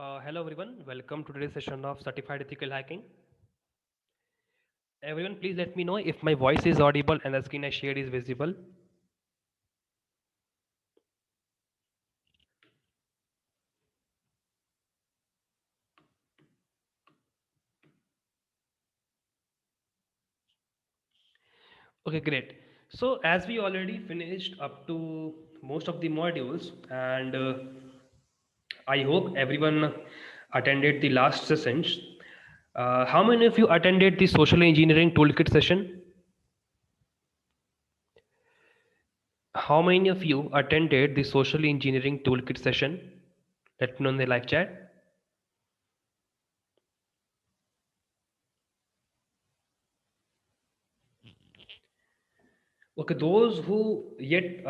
Hello everyone, welcome to today's session of Certified Ethical Hacking. Everyone, please let me know if my voice is audible and the screen I shared is visible. Okay, great. So as we already finished up to most of the modules, and I hope everyone attended the last sessions. How many of you attended the social engineering toolkit session? How many of you attended the social engineering toolkit session? Let me know in the live chat. Okay, those who yet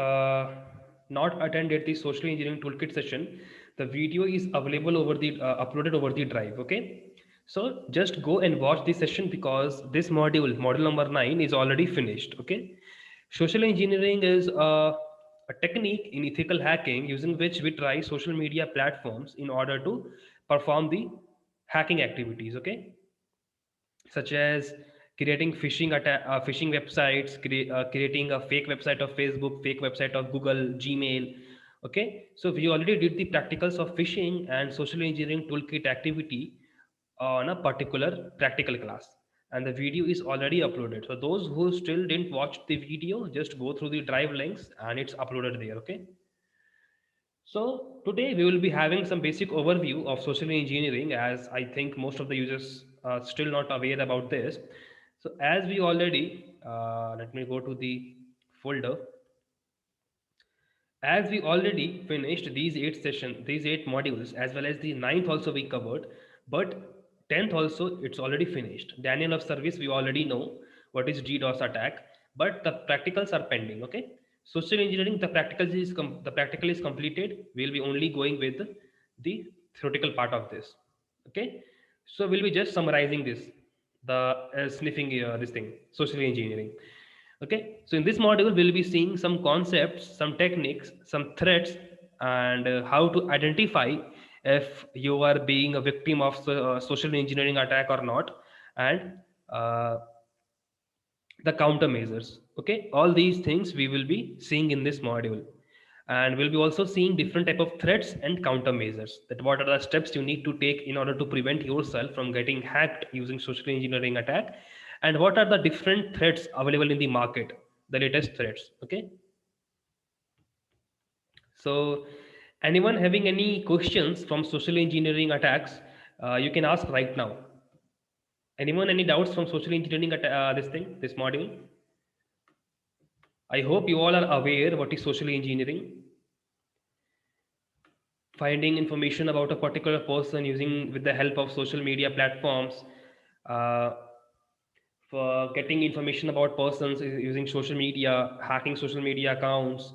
not attended the social engineering toolkit session, the video is available over the uploaded over the drive. Okay, so just go and watch the session because this module number 9, is already finished. Okay, social engineering is a technique in ethical hacking using which we try social media platforms in order to perform the hacking activities. Okay, such as creating phishing websites, creating a fake website of Facebook, fake website of Google, Gmail. Okay, so we already did the practicals of phishing and social engineering toolkit activity on a particular practical class, and the video is already uploaded. So those who still didn't watch the video, just go through the drive links and it's uploaded there. Okay. So today we will be having some basic overview of social engineering, as I think most of the users are still not aware about this. So as we already, let me go to the folder. As we already finished these 8 modules, as well as the ninth also we covered, but 10th also it's already finished. Daniel of service, we already know what is DDoS attack, but the practicals are pending. Okay, social engineering, the practical is completed. We'll be only going with the theoretical part of this. Okay, so we'll be just summarizing the sniffing this thing, social engineering. Okay, so in this module, we'll be seeing some concepts, some techniques, some threats, and how to identify if you are being a victim of social engineering attack or not, and uh, the countermeasures. Okay, all these things we will be seeing in this module, and we'll be also seeing different type of threats and countermeasures. That what are the steps you need to take in order to prevent yourself from getting hacked using social engineering attack, and what are the different threats available in the market, the latest threats. Okay, so anyone having any questions from social engineering attacks, you can ask right now. Anyone any doubts from social engineering this module? I hope you all are aware what is social engineering. Finding information about a particular person using with the help of social media platforms, uh, for getting information about persons using social media, hacking social media accounts,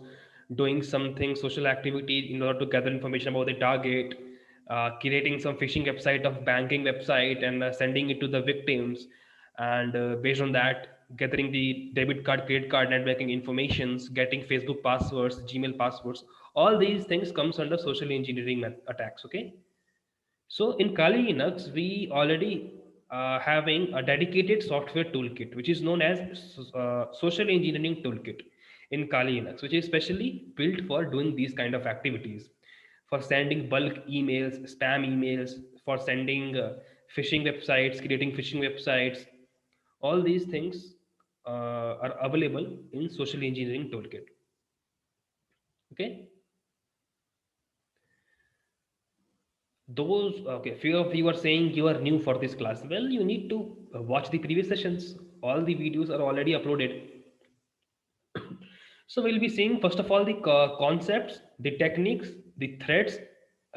doing something social activity in order to gather information about the target, creating some phishing website of banking website and sending it to the victims, and based on that gathering the debit card, credit card networking informations, getting Facebook passwords, Gmail passwords. All these things comes under social engineering attacks. Okay, so in Kali Linux, we already having a dedicated software toolkit, which is known as social engineering toolkit in Kali Linux, which is specially built for doing these kind of activities, for sending bulk emails, spam emails, for sending phishing websites, creating phishing websites. All these things are available in social engineering toolkit. Okay. Those, okay, few of you are saying you are new for this class. Well, you need to watch the previous sessions. All the videos are already uploaded. So we'll be seeing first of all the concepts, the techniques, the threats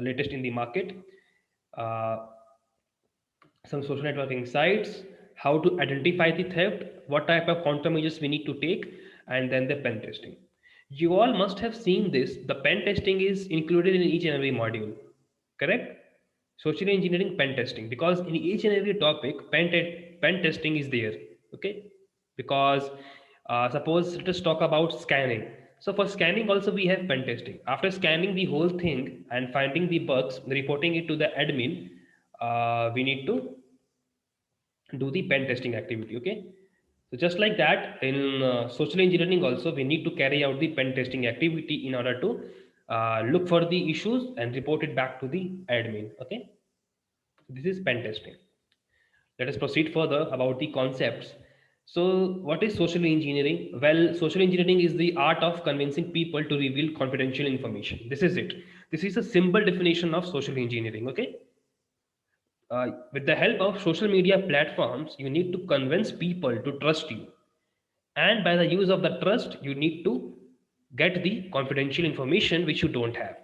latest in the market, uh, some social networking sites, how to identify the theft, what type of countermeasures we need to take, and then the pen testing. You all must have seen this. The pen testing is included in each and every module, correct? Social engineering pen testing, because in each and every topic, pen testing is there. Okay, because suppose let us talk about scanning. So for scanning also we have pen testing. After scanning the whole thing and finding the bugs, reporting it to the admin, we need to do the pen testing activity. Okay. So just like that, in social engineering also we need to carry out the pen testing activity in order to look for the issues and report it back to the admin. Okay. This is pen testing. Let us proceed further about the concepts. So, what is social engineering? Well, social engineering is the art of convincing people to reveal confidential information. This is it. This is a simple definition of social engineering. Okay. With the help of social media platforms, you need to convince people to trust you. And by the use of the trust, you need to get the confidential information which you don't have: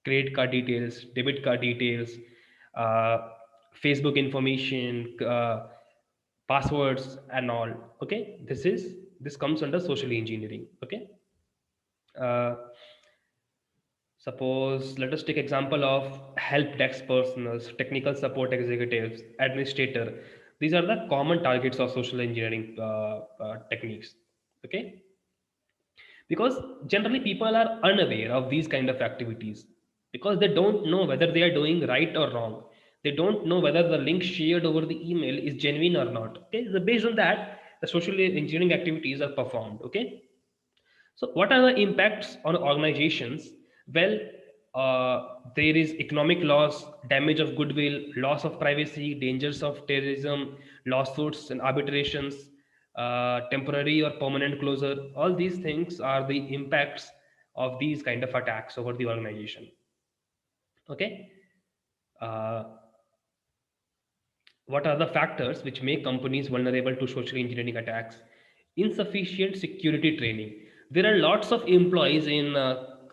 credit card details, debit card details, uh, Facebook information, passwords, and all. Okay, this comes under social engineering. Okay, uh, suppose let us take example of help desk personals, technical support executives, administrator. These are the common targets of social engineering techniques. Okay, because generally people are unaware of these kind of activities because they don't know whether they are doing right or wrong. They don't know whether the link shared over the email is genuine or not. Okay, so based on that the social engineering activities are performed. Okay, so what are the impacts on organizations? Well, there is economic loss, damage of goodwill, loss of privacy, dangers of terrorism, lawsuits and arbitrations, temporary or permanent closure. All these things are the impacts of these kind of attacks over the organization. Okay. Uh, what are the factors which make companies vulnerable to social engineering attacks? Insufficient security training. There are lots of employees in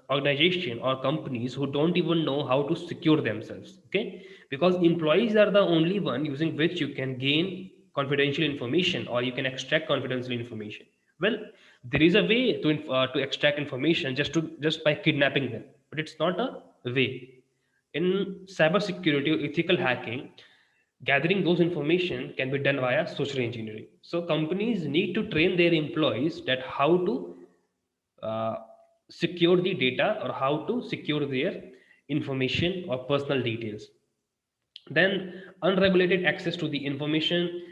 organization or companies who don't even know how to secure themselves. Okay, because employees are the only one using which you can gain confidential information or you can extract confidential information. Well, there is a way to extract information just by kidnapping them, but it's not a way. In cybersecurity or ethical hacking, gathering those information can be done via social engineering. So companies need to train their employees that how to uh, secure the data or how to secure their information or personal details. Then unregulated access to the information,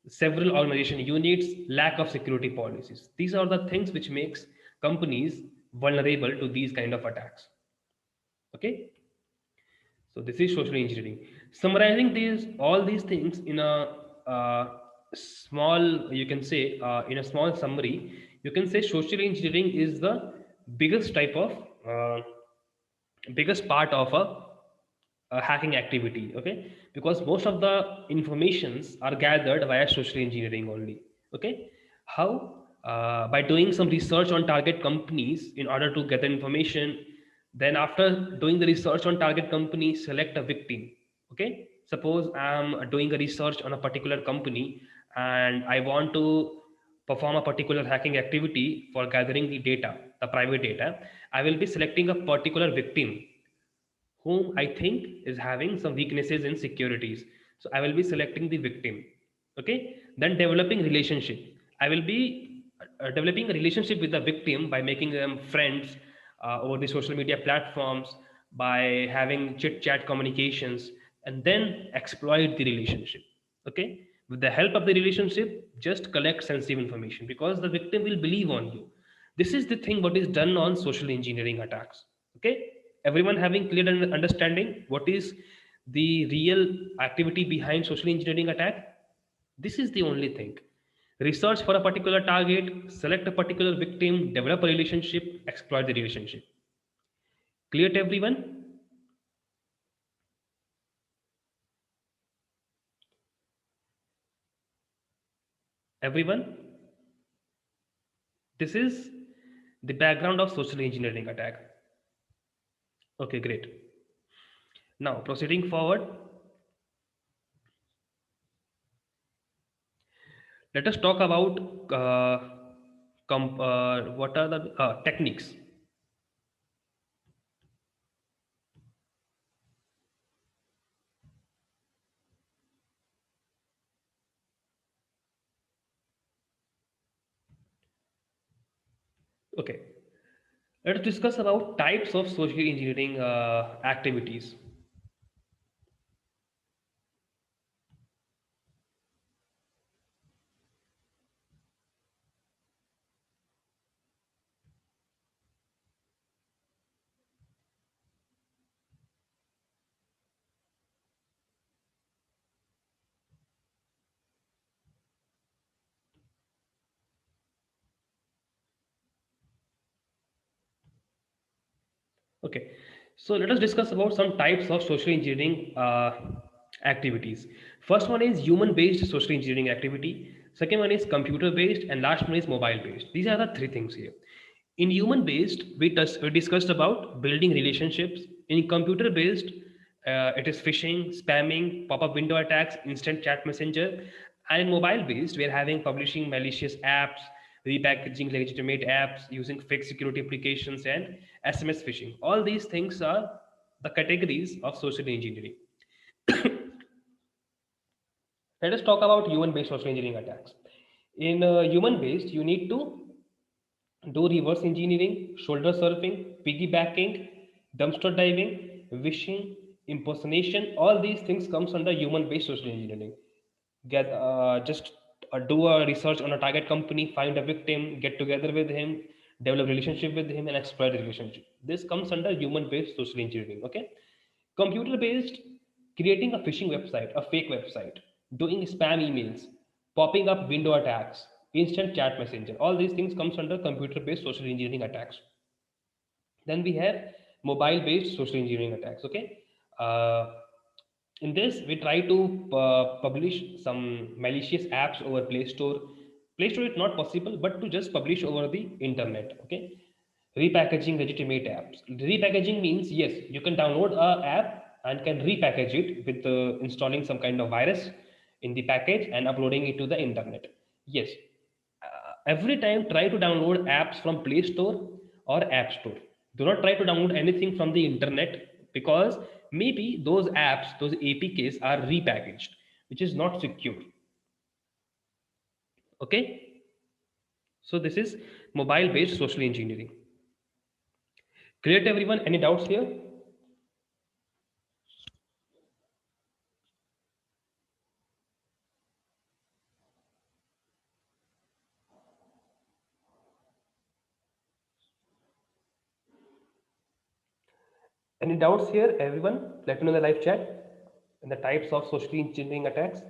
several organization units, lack of security policies. These are the things which makes companies vulnerable to these kind of attacks. Okay. So this is social engineering. Summarizing these all these things in a small, you can say in a small summary, you can say social engineering is the biggest type of biggest part of a hacking activity. Okay, because most of the informations are gathered via social engineering only. Okay, how? By doing some research on target companies in order to get the information. Then after doing the research on target company, select a victim. Okay, suppose I'm doing a research on a particular company and I want to perform a particular hacking activity for gathering the data, the private data. I will be selecting a particular victim whom I think is having some weaknesses in securities. So I will be selecting the victim. Okay. Then developing relationship. I will be developing a relationship with the victim by making them friends over the social media platforms, by having chit chat communications, and then exploit the relationship. Okay. With the help of the relationship, just collect sensitive information because the victim will believe on you. This is the thing what is done on social engineering attacks. Okay, everyone having clear understanding what is the real activity behind social engineering attack? This is the only thing: research for a particular target, select a particular victim, develop a relationship, exploit the relationship. Clear to everyone? Everyone, this is the background of social engineering attack. Okay, great. Now proceeding forward, let us talk about what are the techniques. Okay. Let's discuss about types of social engineering activities. Okay, so let us discuss about some types of social engineering activities. First one is human-based social engineering activity. Second one is computer-based, and last one is mobile-based. These are the three things here. In human-based, we discussed about building relationships. In computer-based, it is phishing, spamming, pop-up window attacks, instant chat messenger. And in mobile-based, we are having publishing malicious apps, repackaging legitimate apps, using fake security applications, and SMS phishing. All these things are the categories of social engineering. Let us talk about human-based social engineering attacks. In human-based, you need to do reverse engineering, shoulder surfing, piggybacking, dumpster diving, wishing, impersonation. All these things comes under human-based social engineering. Just do a research on a target company, find a victim, get together with him, develop relationship with him, and exploit the relationship. This comes under human-based social engineering. Okay, computer-based, creating a phishing website, a fake website, doing spam emails, popping up window attacks, instant chat messenger. All these things comes under computer-based social engineering attacks. Then we have mobile-based social engineering attacks. Okay, uh, in this we try to publish some malicious apps over Play Store. Play Store is not possible, but to just publish over the internet. Okay, repackaging legitimate apps. Repackaging means yes, you can download a app and can repackage it with installing some kind of virus in the package and uploading it to the internet. Yes, every time try to download apps from Play Store or App Store. Do not try to download anything from the internet, because maybe those apps, those APKs are repackaged, which is not secure. Okay, so this is mobile based social engineering. Clear to everyone? Any doubts here? Any doubts here, everyone? Let me know in the live chat and the types of social engineering attacks.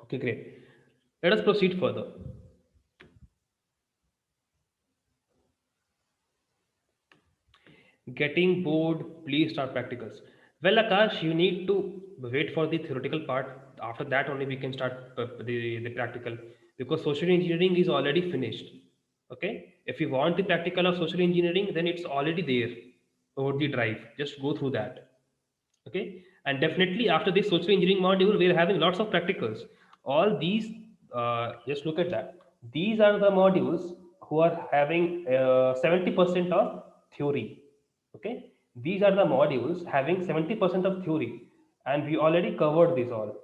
Okay, great. Let us proceed further. Getting bored, please start practicals. Well, Akash, you need to wait for the theoretical part. After that, only we can start the practical, because social engineering is already finished. Okay, if you want the practical of social engineering, then it's already there over the drive. Just go through that. Okay, and definitely after this social engineering module, we're having lots of practicals. All these, just look at that. These are the modules who are having 70% of theory. Okay, these are the modules having 70% of theory, and we already covered this all.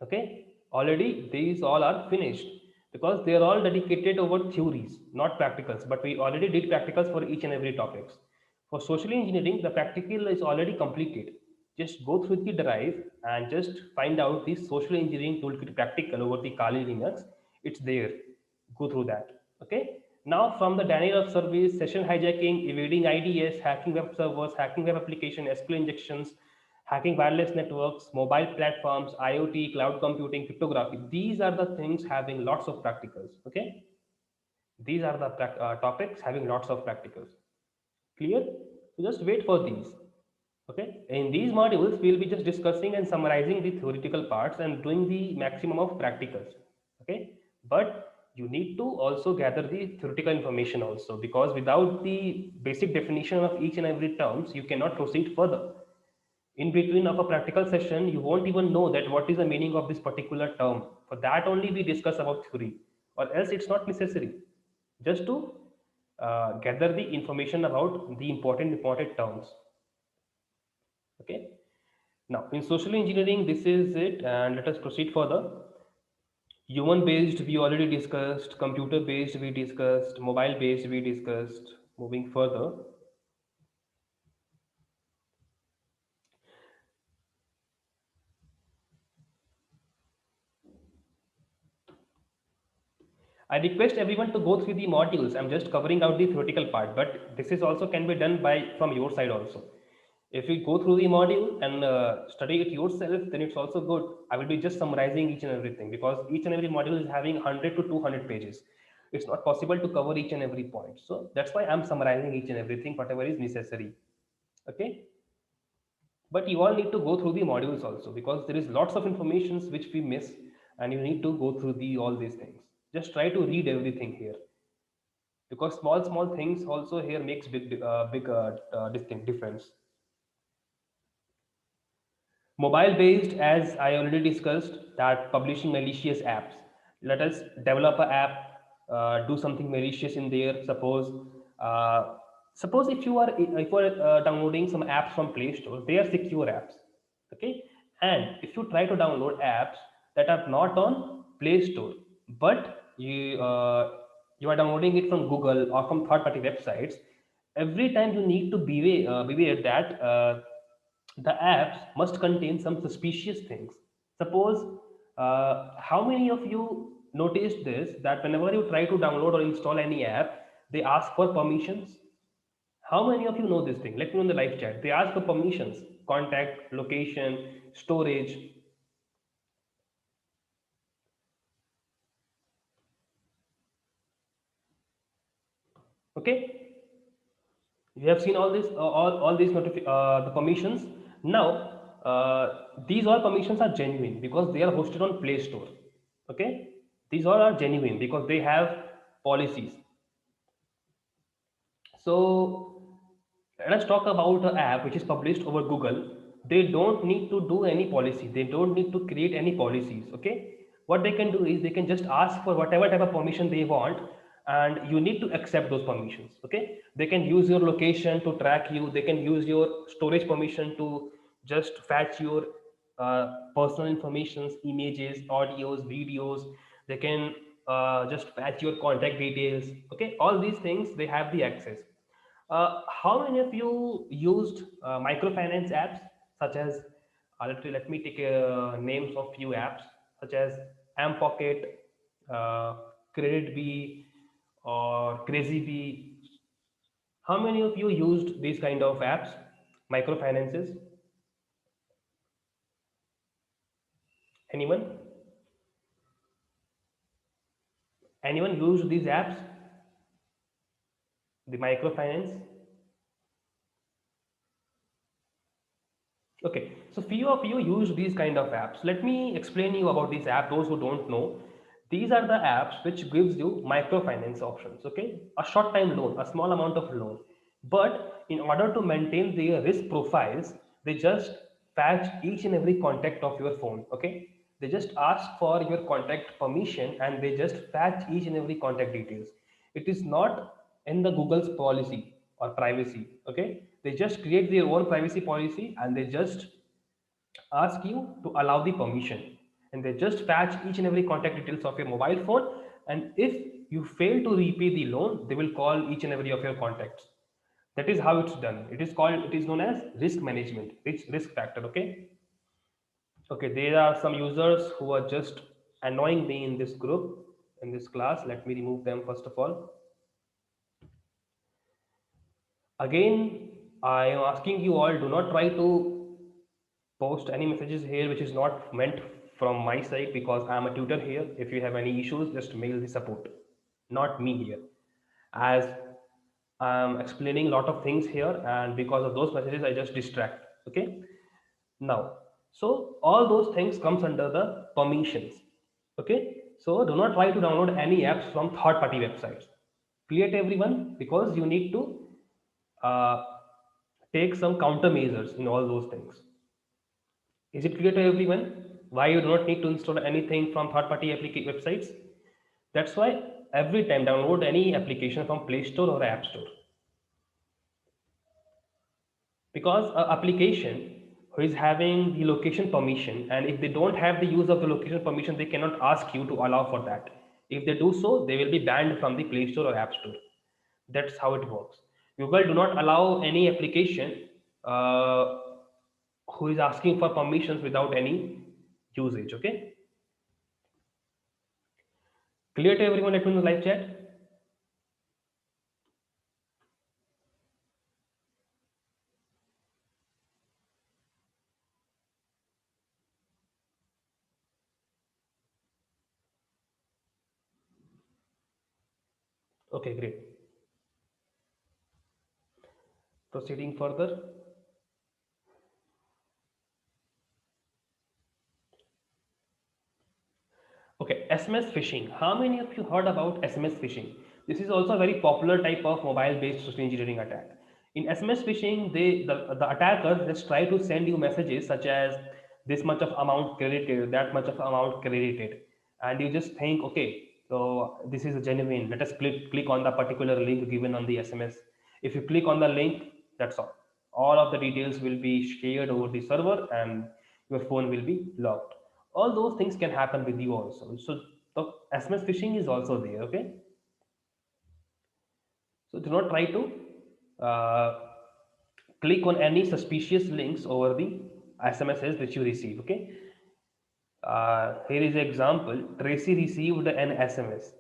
Okay, already these all are finished, because they are all dedicated over theories, not practicals, but we already did practicals for each and every topics. For social engineering, the practical is already completed. Just go through the drive and just find out the social engineering toolkit practical over the Kali Linux. It's there, go through that. Okay, now from the denial of service, session hijacking, evading IDS, hacking web servers, hacking web application, SQL injections, hacking wireless networks, mobile platforms, IoT, cloud computing, cryptography. These are the things having lots of practicals. Okay, these are the topics having lots of practicals. Clear? So just wait for these. Okay, in these modules, we'll be just discussing and summarizing the theoretical parts and doing the maximum of practicals. Okay, but you need to also gather the theoretical information also, because without the basic definition of each and every terms, you cannot proceed further. In between of a practical session, you won't even know that what is the meaning of this particular term. For that only we discuss about theory. or else it's not necessary. Just to gather the information about the important terms. Okay. Now, in social engineering, this is it, and let us proceed further. Human based, we already discussed. Computer based, we discussed. Mobile based, we discussed. Moving further, I request everyone to go through the modules. I'm just covering out the theoretical part, but this is also can be done by from your side also. If you go through the module and study it yourself, then it's also good. I will be just summarizing each and everything because each and every module is having 100 to 200 pages. It's not possible to cover each and every point. So that's why I'm summarizing each and everything, whatever is necessary. Okay. But you all need to go through the modules also because there is lots of informations which we miss, and you need to go through the all these things. Just try to read everything here because small things also here makes distinct difference. Mobile based, as I already discussed, that publishing malicious apps. Let us develop a app, do something malicious in there. Uh, suppose if you are downloading some apps from Play Store, they are secure apps, okay? And if you try to download apps that are not on Play Store, but you are downloading it from Google or from third-party websites, every time you need to beware that. The apps must contain some suspicious things. Suppose, how many of you noticed this that whenever you try to download or install any app, they ask for permissions? How many of you know this thing? Let me know in the live chat. They ask for permissions, contact, location, storage. Okay, you have seen all this, all these the permissions. Now, these all permissions are genuine because they are hosted on Play Store. Okay, these all are genuine because they have policies. So let's talk about an app which is published over Google. They don't need to do any policy. They don't need to create any policies. Okay. What they can do is they can just ask for whatever type of permission they want, and you need to accept those permissions. Okay. They can use your location to track you. They can use your storage permission to just fetch your personal informations, images, audios, videos. They can just fetch your contact details. Okay. All these things they have the access. How many of you used microfinance apps such as, let me take names of few apps such as Ampocket, uh, Credit Bee, or Crazy Bee? How many of you used these kind of apps, microfinances? Anyone? Anyone used these apps, the microfinance? Okay, so few of you use these kind of apps. Let me explain you about this app. Those who don't know, these are the apps which gives you microfinance options. Okay, a short-time loan, a small amount of loan. But in order to maintain their risk profiles, they just fetch each and every contact of your phone. Okay, they just ask for your contact permission and they just fetch each and every contact details. It is not in the Google's policy or privacy. Okay, they just create their own privacy policy and they just ask you to allow the permission, and they just fetch each and every contact details of your mobile phone, and if you fail to repay the loan, they will call each and every of your contacts. That is how it's done. It is known as risk management, risk factor. Okay. Okay, there are some users who are just annoying me in this group, in this class. Let me remove them first of all. Again, I am asking you all, do not try to post any messages here which is not meant from my side, because I am a tutor here. If you have any issues, just mail the support, not me here, as I'm explaining a lot of things here, and because of those messages I just distract. Okay. Now, so all those things comes under the permissions. Okay, so do not try to download any apps from third party websites. Clear to everyone, because you need to uh, take some countermeasures in all those things. Is it clear to everyone why you do not need to install anything from third-party websites? That's why every time download any application from Play Store or App Store, because a application who is having the location permission, and if they don't have the use of the location permission, they cannot ask you to allow for that. If they do so, they will be banned from the Play Store or App Store. That's how it works. Google do not allow any application uh, who is asking for permissions without any usage. Okay, clear to everyone? Let me know in the live chat. Okay, great. Proceeding further. Okay, SMS phishing. How many of you heard about SMS phishing? This is also a very popular type of mobile-based social engineering attack. In SMS phishing, the attackers just try to send you messages such as this much of amount credited, that much of amount credited, and you just think, okay, so this is a genuine. Let us click on the particular link given on the SMS. If you click on the link, that's all. All of the details will be shared over the server, and your phone will be locked. All those things can happen with you also. So the SMS phishing is also there. Okay, so do not try to uh, click on any suspicious links over the SMSs which you receive. Okay, here is an example. Tracy received an SMS,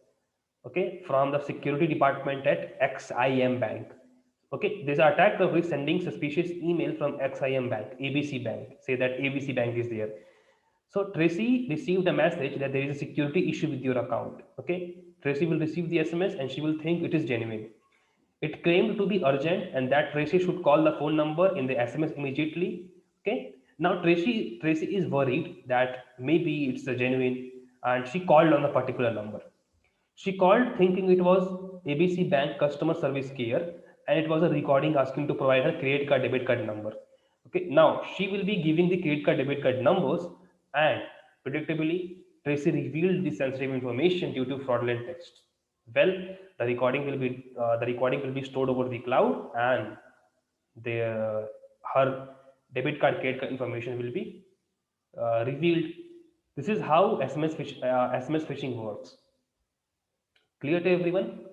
okay, from the security department at XIM Bank. Okay, there's an attacker who is sending suspicious email from XIM Bank, ABC Bank. Say that ABC Bank is there. So Tracy received a message that there is a security issue with your account. Okay, Tracy will receive the SMS and she will think it is genuine. It claimed to be urgent and that Tracy should call the phone number in the SMS immediately. Okay. Now Tracy is worried that maybe it's a genuine, and she called on the particular number. She called thinking it was ABC Bank customer service care, and it was a recording asking to provide her credit card debit card number. Okay, now she will be giving the credit card debit card numbers, and predictably Tracy revealed the sensitive information due to fraudulent texts. Well, the recording will be stored over the cloud, and her debit card credit card information will be revealed. This is how SMS phishing works. Clear to everyone?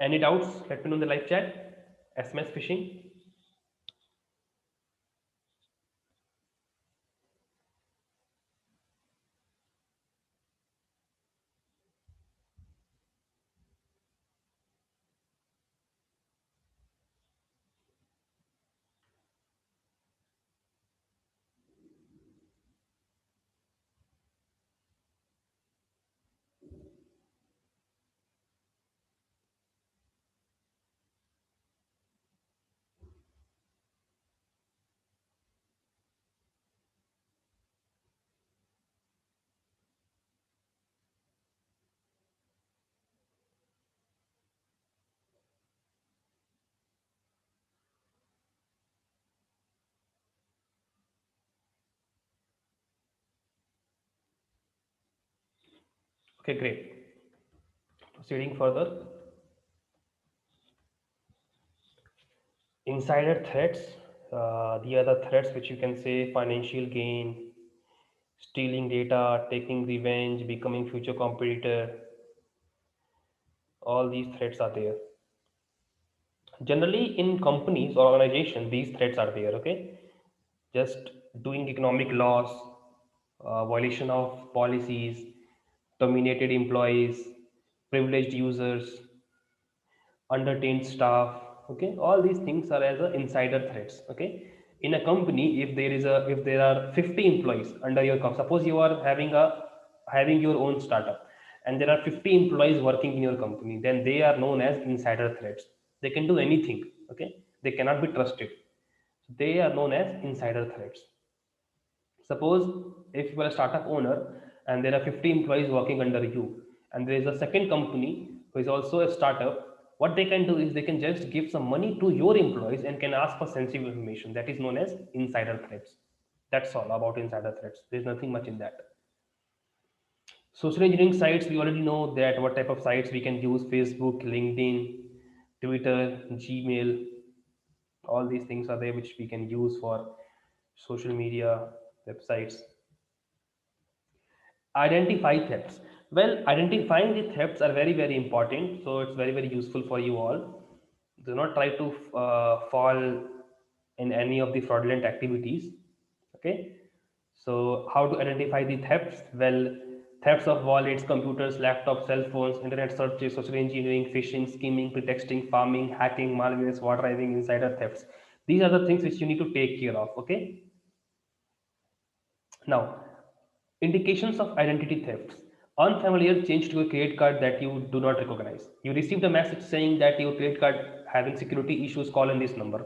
Any doubts? Let me know in the live chat. SMS phishing. Okay, great. Proceeding further. Insider threats. The other threats which you can say: financial gain, stealing data, taking revenge, becoming future competitor. All these threats are there. Generally, in companies or organizations, these threats are there. Okay, just doing economic loss, violation of policies, terminated employees, privileged users, undertrained staff. Okay, all these things are as a insider threats. Okay, in a company, if there are 50 employees under your company, suppose you are having your own startup, and there are 50 employees working in your company, then they are known as insider threats. They can do anything. Okay, they cannot be trusted. They are known as insider threats. Suppose if you are a startup owner and there are 50 employees working under you, and there is a second company who is also a startup, what they can do is they can just give some money to your employees and can ask for sensitive information. That is known as insider threats. That's all about insider threats. There's nothing much in that. Social engineering sites, we already know that what type of sites we can use: Facebook, LinkedIn, Twitter, Gmail. All these things are there which we can use for social media websites. Identify thefts. Well, identifying the thefts are very very important, so it's very very useful for you all. Do not try to fall in any of the fraudulent activities. Okay, so how to identify the thefts? Well, thefts of wallets, computers, laptops, cell phones, internet searches, social engineering, phishing, skimming, pretexting, farming, hacking, malware, swat driving, insider thefts. These are the things which you need to take care of. Okay, now, indications of identity thefts. Unfamiliar change to a credit card that you do not recognize. You received a message saying that your credit card having security issues, call in this number.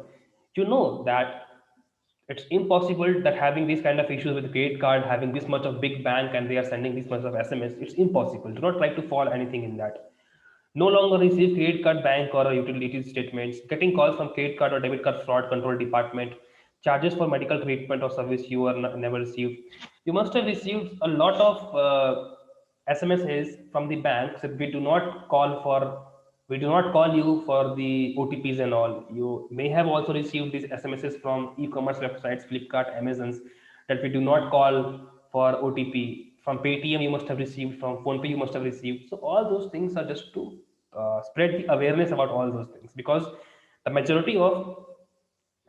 You know that it's impossible that having these kind of issues with the credit card, having this much of big bank and they are sending this much of SMS, it's impossible. Do not try to fall anything in that. No longer receive credit card, bank or utility statements, getting calls from credit card or debit card fraud control department, charges for medical treatment or service you are never received. You must have received a lot of SMSs from the banks that we do not call you for the OTPs and all. You may have also received these SMSs from e-commerce websites, Flipkart, Amazons, that we do not call for OTP. From Paytm, you must have received. From PhonePe, you must have received. So all those things are just to spread the awareness about all those things, because the majority of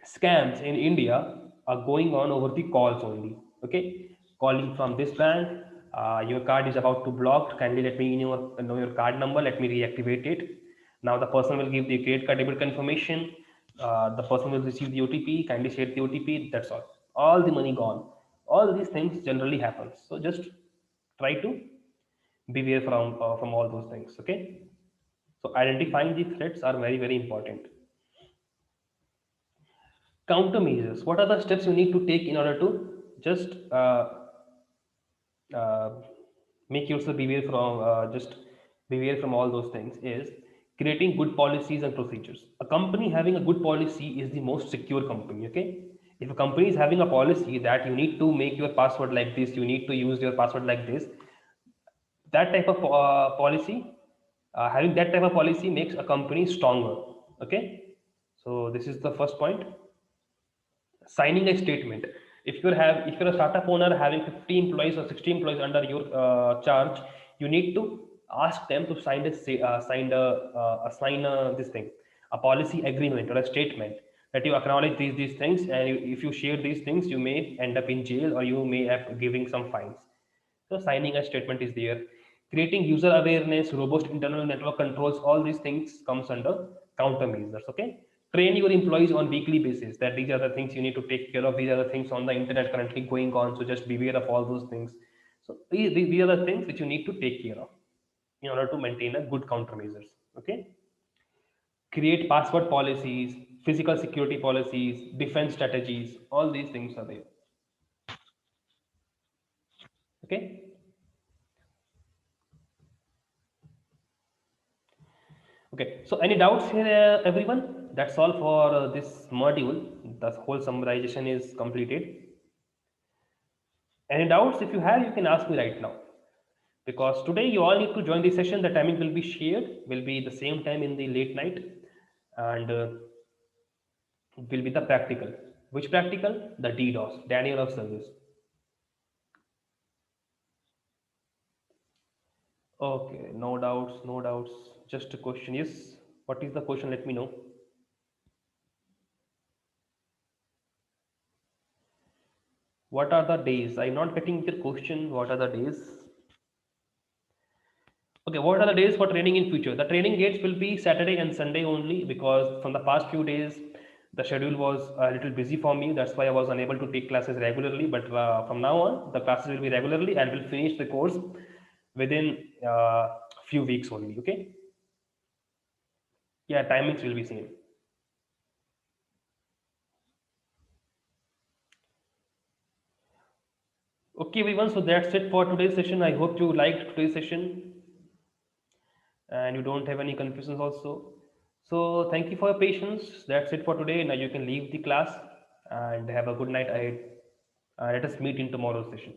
scams in India are going on over the calls only. Okay, calling from this bank, your card is about to block. Kindly let me know your card number. Let me reactivate it. Now the person will give the credit card debit confirmation. The person will receive the OTP. Kindly share the OTP. That's all. All the money gone. All these things generally happen. So just try to beware from all those things. Okay. So identifying the threats are very very important. Countermeasures. What are the steps you need to take in order to just uh, make yourself beware from all those things? Is creating good policies and procedures. A company having a good policy is the most secure company. Okay, if a company is having a policy that you need to make your password like this, you need to use your password like this, that type of policy having that type of policy makes a company stronger. Okay, so this is the first point. Signing a statement. If you're a startup owner having 50 employees or 60 employees under your charge, you need to ask them to sign this thing, a policy agreement or a statement, that you acknowledge these things, and if you share these things you may end up in jail or you may have giving some fines. So signing a statement is there. Creating user awareness, robust internal network controls, all these things comes under countermeasures. Okay. Train your employees on weekly basis that these are the things you need to take care of. These are the things on the internet currently going on. So just beware of all those things. So these are the things which you need to take care of in order to maintain a good countermeasures. Okay. Create password policies, physical security policies, defense strategies. All these things are there. Okay. Okay, so any doubts here, everyone? That's all for this module. The whole summarization is completed. Any doubts? If you have, you can ask me right now. Because today you all need to join the session. The timing will be shared, will be the same time in the late night, and will be the practical. Which practical? The DDoS, Daniel of Service. Okay, no doubts, no doubts. Just a question. Yes, what is the question? Let me know. What are the days? I'm not getting the question. What are the days? Okay, what are the days for training in future? The training dates will be Saturday and Sunday only, because from the past few days the schedule was a little busy for me. That's why I was unable to take classes regularly. But from now on, the classes will be regularly and will finish the course within few weeks only. Okay. Yeah, timings will be same. Okay, everyone. So that's it for today's session. I hope you liked today's session and you don't have any confusions also. So thank you for your patience. That's it for today. Now you can leave the class and have a good night ahead. Let us meet in tomorrow's session.